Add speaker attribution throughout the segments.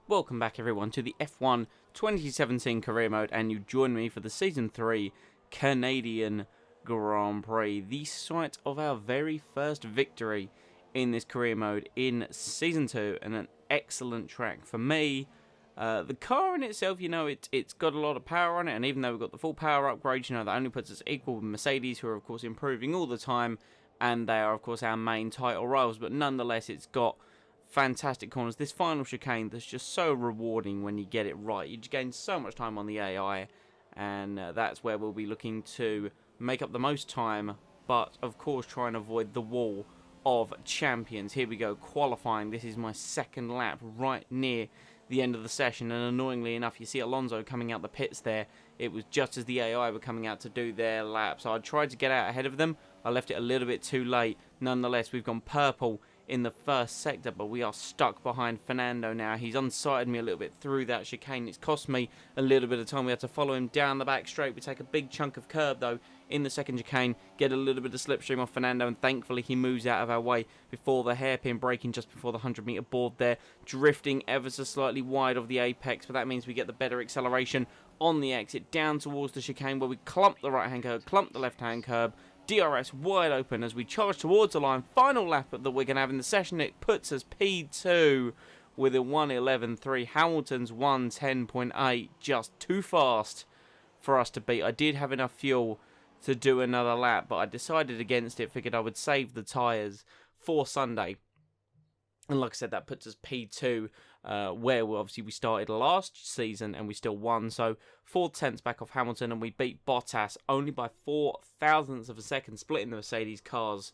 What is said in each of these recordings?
Speaker 1: Welcome back everyone to the F1 2017 career mode, and you join me for the Season 3 Canadian Grand Prix, the site of our very first victory in this career mode in Season 2, and an excellent track for me. The car in itself, you know, it's got a lot of power on it, and even though we've got the full power upgrade, you know, that only puts us equal with Mercedes, who are of course improving all the time, and they are of course our main title rivals, but nonetheless it's got fantastic corners. This final chicane that's just so rewarding when you get it right. You gain so much time on the AI, and that's where we'll be looking to make up the most time, but of course try and avoid the wall of champions. Here we go, qualifying. This is my second lap right near the end of the session, and annoyingly enough you see Alonso coming out the pits there. It was just as the AI were coming out to do their lap, so I tried to get out ahead of them. I left it a little bit too late. Nonetheless, we've gone purple in the first sector, but we are stuck behind Fernando now. He's unsighted me a little bit through that chicane. It's cost me a little bit of time. We had to follow him down the back straight. We take a big chunk of curb though in the second chicane, get a little bit of slipstream off Fernando, and thankfully he moves out of our way before the hairpin, braking just before the 100-meter board there, drifting ever so slightly wide of the apex, but that means we get the better acceleration on the exit down towards the chicane, where we clump the right hand curb, clump the left hand curb. DRS wide open as we charge towards the line. Final lap that we're going to have in the session. It puts us P2 with a 1:11.3. Hamilton's 1:10.8. Just too fast for us to beat. I did have enough fuel to do another lap, but I decided against it. Figured I would save the tyres for Sunday. And like I said, that puts us P2, where we started last season and we still won. So 4 tenths back off Hamilton, and we beat Bottas only by 4 thousandths of a second, splitting the Mercedes cars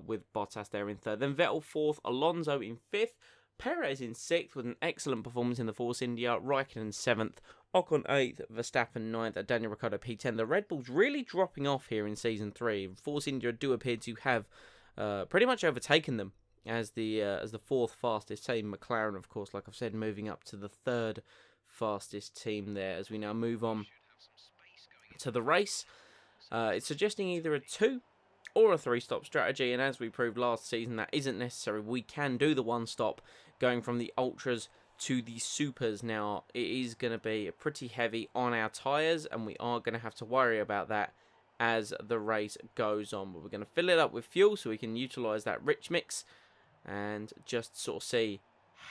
Speaker 1: with Bottas there in third. Then Vettel fourth, Alonso in fifth, Perez in sixth with an excellent performance in the Force India, Raikkonen seventh, Ocon eighth, Verstappen ninth, Daniel Ricciardo P10. The Red Bull's really dropping off here in Season 3. Force India do appear to have pretty much overtaken them as the fourth fastest team. McLaren, of course, like I've said, moving up to the third fastest team there. As we now move on to the race, it's suggesting either a 2 or a 3-stop strategy, and as we proved last season, that isn't necessary. We can do the 1-stop, going from the Ultras to the Supers. Now, it is going to be pretty heavy on our tyres, and we are going to have to worry about that as the race goes on. But we're going to fill it up with fuel so we can utilise that rich mix and just sort of see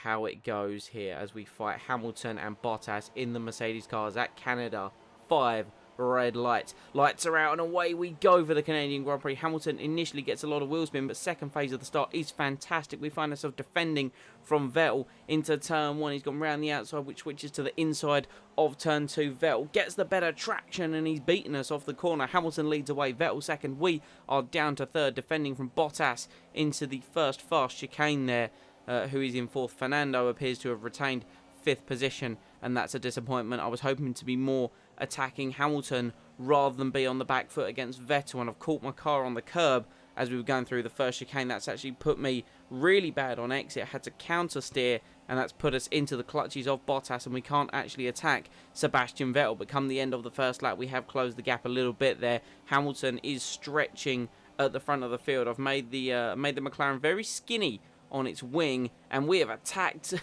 Speaker 1: how it goes here as we fight Hamilton and Bottas in the Mercedes cars at Canada. 5 red lights. Lights are out and away we go for the Canadian Grand Prix. Hamilton initially gets a lot of wheel spin, but second phase of the start is fantastic. We find ourselves defending from Vettel into turn 1. He's gone round the outside, which switches to the inside of turn 2. Vettel gets the better traction and he's beaten us off the corner. Hamilton leads away, Vettel second. We are down to third, defending from Bottas into the first fast chicane there, who is in fourth. Fernando appears to have retained fifth position, and that's a disappointment. I was hoping to be more attacking Hamilton rather than be on the back foot against Vettel, and I've caught my car on the curb as we were going through the first chicane. That's actually put me really bad on exit. I had to counter steer, and that's put us into the clutches of Bottas, and we can't actually attack Sebastian Vettel. But come the end of the first lap, we have closed the gap a little bit there. Hamilton is stretching at the front of the field. I've made the McLaren very skinny on its wing, and we have attacked.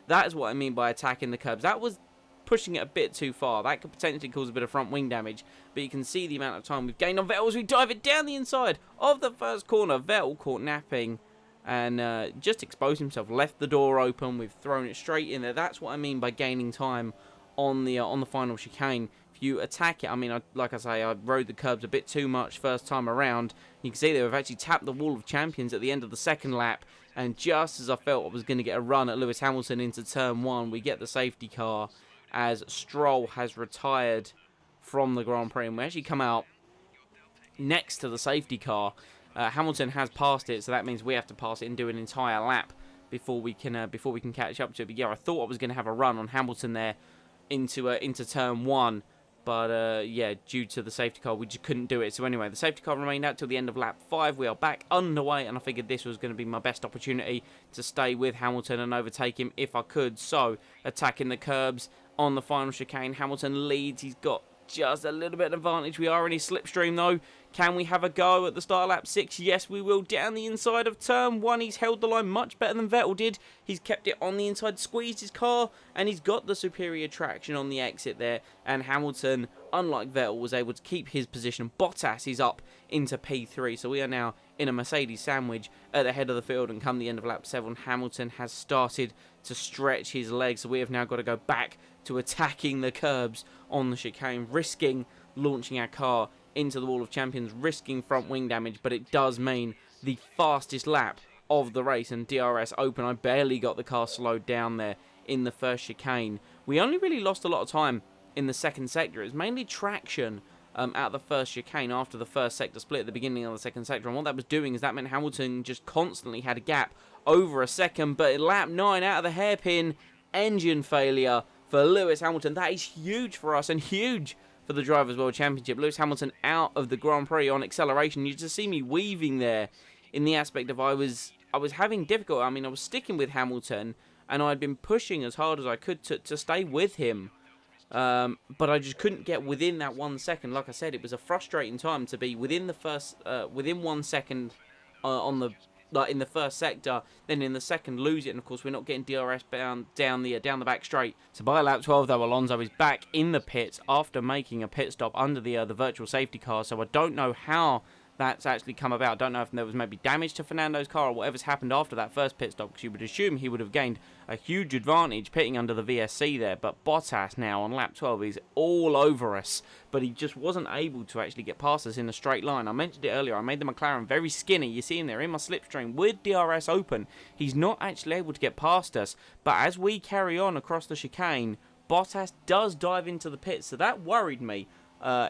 Speaker 1: That is what I mean by attacking the curbs. That was pushing it a bit too far. That could potentially cause a bit of front wing damage, but you can see the amount of time we've gained on Vettel as we dive it down the inside of the first corner. Vettel caught napping and just exposed himself, left the door open. We've thrown it straight in there. That's what I mean by gaining time on the final chicane. If you attack it, I mean, like I say, I rode the curbs a bit too much first time around. You can see that we've actually tapped the wall of champions at the end of the second lap, and just as I felt I was going to get a run at Lewis Hamilton into turn 1, we get the safety car as Stroll has retired from the Grand Prix, and we actually come out next to the safety car. Hamilton has passed it, so that means we have to pass it and do an entire lap before we can catch up to it. But yeah, I thought I was going to have a run on Hamilton there into turn 1, but yeah, due to the safety car, we just couldn't do it. So anyway, the safety car remained out till the end of lap 5. We are back underway, and I figured this was going to be my best opportunity to stay with Hamilton and overtake him if I could. So attacking the curbs on the final chicane, Hamilton leads. He's got just a little bit of advantage. We are in his slipstream though. Can we have a go at the start of lap 6? Yes, we will. Down the inside of turn 1. He's held the line much better than Vettel did. He's kept it on the inside, squeezed his car, and he's got the superior traction on the exit there. And Hamilton, unlike Vettel, was able to keep his position. Bottas is up into P3, so we are now in a Mercedes sandwich at the head of the field. And come the end of lap 7, Hamilton has started to stretch his legs. So we have now got to go back to attacking the curbs on the chicane, risking launching our car into the wall of champions, risking front wing damage, but it does mean the fastest lap of the race. And DRS open. I barely got the car slowed down there in the first chicane. We only really lost a lot of time in the second sector. It's mainly traction out of the first chicane after the first sector split at the beginning of the second sector, and what that was doing is that meant Hamilton just constantly had a gap over a second. But at lap 9, out of the hairpin, engine failure for Lewis Hamilton. That is huge for us and huge for the Drivers' World Championship. Lewis Hamilton out of the Grand Prix on acceleration. You just see me weaving there in the aspect of I was having difficulty. I mean, I was sticking with Hamilton, and I'd been pushing as hard as I could to stay with him. But I just couldn't get within that 1 second. Like I said, it was a frustrating time to be within the first, within 1 second in the first sector, then in the second lose it, and of course we're not getting DRS down the back straight. So by lap 12 though, Alonso is back in the pits after making a pit stop under the virtual safety car. So I don't know how that's actually come about. I don't know if there was maybe damage to Fernando's car or whatever's happened after that first pit stop, because you would assume he would have gained a huge advantage pitting under the VSC there. But Bottas now on lap 12 is all over us, but he just wasn't able to actually get past us in a straight line. I mentioned it earlier, I made the McLaren very skinny. You see him there in my slipstream with DRS open. He's not actually able to get past us, but as we carry on across the chicane, Bottas does dive into the pits, so that worried me.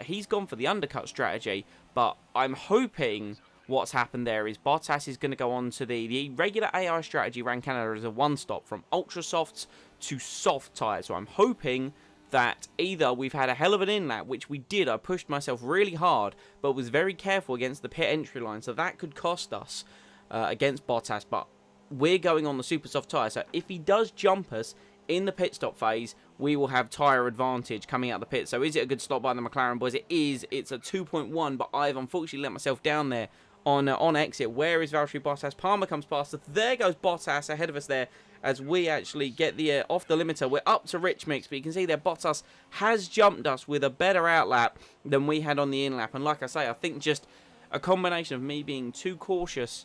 Speaker 1: He's gone for the undercut strategy, but I'm hoping what's happened there is Bottas is going to go on to the regular AI strategy ran Canada as a one-stop from ultra softs to soft tyres. So I'm hoping that either we've had a hell of an in-lap, which we did. I pushed myself really hard, but was very careful against the pit entry line, so that could cost us against Bottas. But we're going on the super soft tyre, so if he does jump us in the pit stop phase, we will have tyre advantage coming out of the pit. So is it a good stop by the McLaren boys? It is. It's a 2.1, but I've unfortunately let myself down there on exit. Where is Valtteri Bottas? Palmer comes past us. There goes Bottas ahead of us there as we actually get the off the limiter. We're up to rich mix, but you can see there Bottas has jumped us with a better outlap than we had on the in-lap. And like I say, I think just a combination of me being too cautious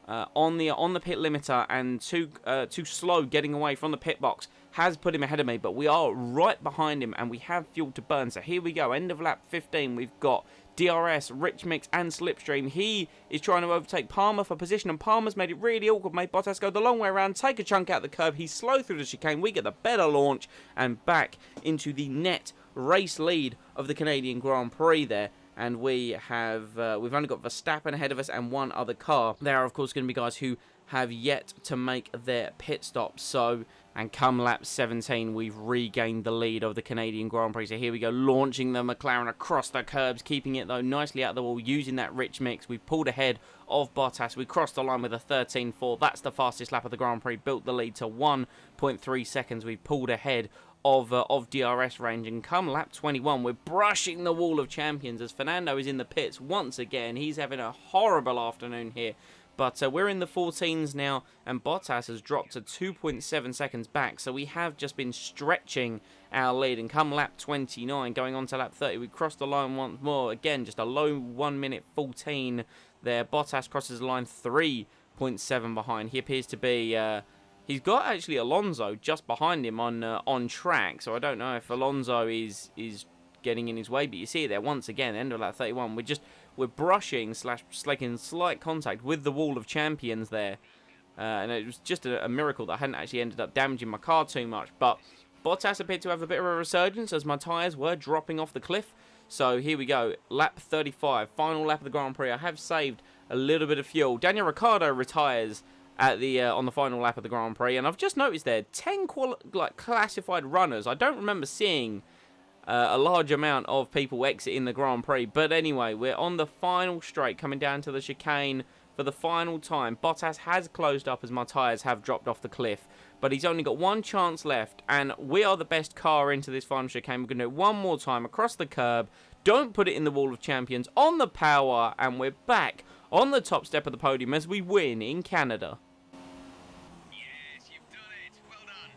Speaker 1: on the pit limiter and too slow getting away from the pit box has put him ahead of me, but we are right behind him and we have fuel to burn. So here we go, end of lap 15. We've got DRS, Rich Mix and Slipstream. He is trying to overtake Palmer for position, and Palmer's made it really awkward. Made Bottas go the long way around, take a chunk out the curb. He's slow through the chicane. We get the better launch and back into the net race lead of the Canadian Grand Prix there. And we have we've only got Verstappen ahead of us and one other car. There are, of course, going to be guys who have yet to make their pit stops. So, and come lap 17, we've regained the lead of the Canadian Grand Prix. So here we go, launching the McLaren across the curbs, keeping it, though, nicely out of the wall, using that rich mix. We've pulled ahead of Bottas. We crossed the line with a 13.4. That's the fastest lap of the Grand Prix. Built the lead to 1.3 seconds. We pulled ahead of DRS range, and come lap 21 we're brushing the wall of champions as Fernando is in the pits once again. He's having a horrible afternoon here, but we're in the 14s now, and Bottas has dropped to 2.7 seconds back, so we have just been stretching our lead. And come lap 29 going on to lap 30 we crossed the line once more. Again, just a low 1 minute 14 there. Bottas crosses the line 3.7 behind. He appears to be he's got actually Alonso just behind him on track, so I don't know if Alonso is getting in his way, but you see it there once again, end of lap 31. We're brushing / making slight contact with the wall of champions there, and it was just a miracle that I hadn't actually ended up damaging my car too much. But Bottas appeared to have a bit of a resurgence as my tyres were dropping off the cliff. So here we go, lap 35, final lap of the Grand Prix. I have saved a little bit of fuel. Daniel Ricciardo retires at the on the final lap of the Grand Prix, and I've just noticed there 10 classified runners. I don't remember seeing a large amount of people exit in the Grand Prix, but anyway, we're on the final straight coming down to the chicane. for the final time. Bottas has closed up as my tyres have dropped off the cliff, but he's only got one chance left, and we are the best car into this final chicane. We're going to do it one more time across the curb. Don't put it in the wall of champions, on the power, and we're back on the top step of the podium as we win in Canada.
Speaker 2: Yes, you've done it. Well done.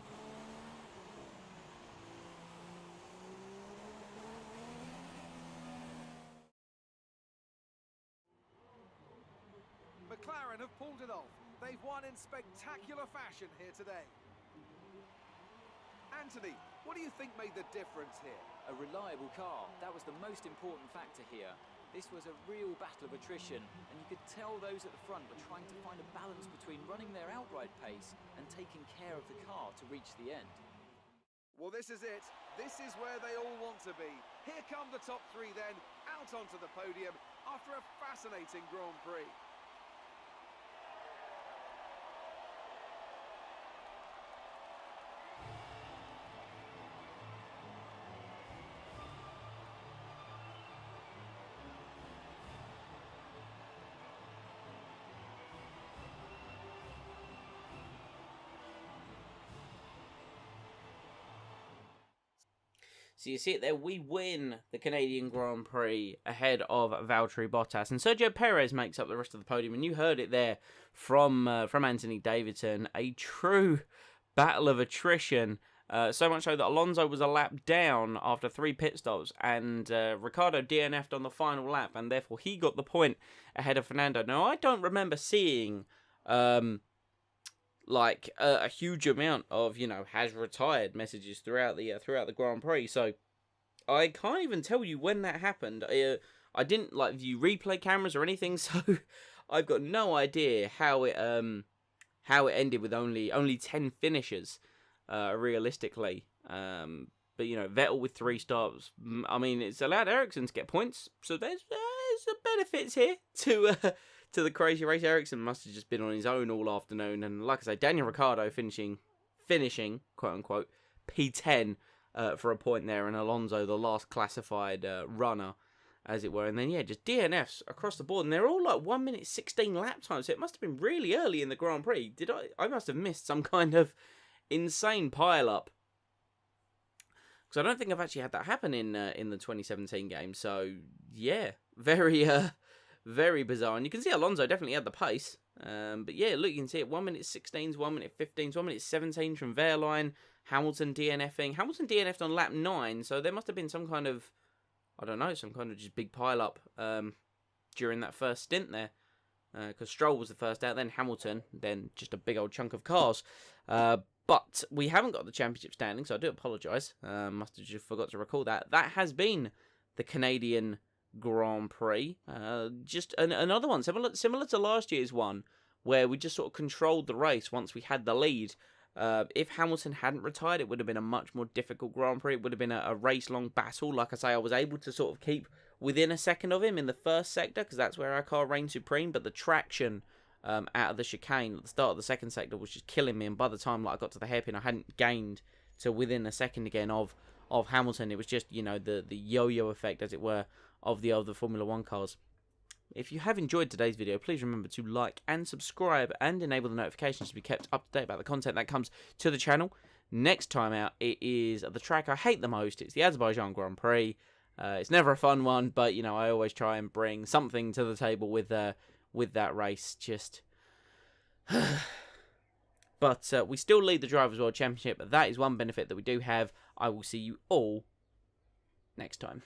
Speaker 3: McLaren have pulled it off. They've won in spectacular fashion here today. Anthony, what do you think made the difference here?
Speaker 4: A reliable car, that was the most important factor here. This was a real battle of attrition, and you could tell those at the front were trying to find a balance between running their outright pace and taking care of the car to reach the end.
Speaker 3: Well, this is it. This is where they all want to be. Here come the top three then, out onto the podium after a fascinating Grand Prix.
Speaker 1: So you see it there, we win the Canadian Grand Prix ahead of Valtteri Bottas. And Sergio Perez makes up the rest of the podium. And you heard it there from Anthony Davidson. A true battle of attrition. So much so that Alonso was a lap down after 3 pit stops. And Ricciardo DNF'd on the final lap. And therefore he got the point ahead of Fernando. Now, I don't remember seeing like a huge amount of, you know, has retired messages throughout the Grand Prix. So I can't even tell you when that happened. I didn't like view replay cameras or anything, so I've got no idea how it ended with only 10 finishes realistically. But you know, Vettel with 3 stops. I mean, it's allowed Ericsson to get points, so there's some benefits here to the crazy race. Ericsson must have just been on his own all afternoon, and like I say, Daniel Ricciardo finishing quote unquote P10 for a point there, and Alonso the last classified runner, as it were. And then yeah, just DNFs across the board, and they're all like 1 minute 16 lap times. So it must have been really early in the Grand Prix. I must have missed some kind of insane pile up, because I don't think I've actually had that happen in the 2017 game. So yeah, very bizarre. And you can see Alonso definitely had the pace. But yeah, look, you can see it. 1 minute 16s, 1 minute 15s, 1 minute 17s from Wehrlein. Hamilton DNFing. Hamilton DNF'd on lap 9, so there must have been some kind of, I don't know, some kind of just big pile up during that first stint there. Because Stroll was the first out, then Hamilton, then just a big old chunk of cars. But we haven't got the championship standing, so I do apologise. Must have just forgot to recall that. That has been the Canadian Grand Prix. Just another one, similar to last year's one, where we just sort of controlled the race once we had the lead. If Hamilton hadn't retired, it would have been a much more difficult Grand Prix. It would have been a race-long battle. Like I say, I was able to sort of keep within a second of him in the first sector, because that's where our car reigned supreme, but the traction out of the chicane at the start of the second sector was just killing me, and by the time I got to the hairpin, I hadn't gained to within a second again of Hamilton. It was just, you know, the yo-yo effect, as it were, of the other Formula 1 cars. If you have enjoyed today's video, please remember to like and subscribe and enable the notifications to be kept up to date about the content that comes to the channel. Next time out, it is the track I hate the most. It's the Azerbaijan Grand Prix. It's never a fun one, but, you know, I always try and bring something to the table with that race. Just... But we still lead the Drivers' World Championship. That is one benefit that we do have. I will see you all next time.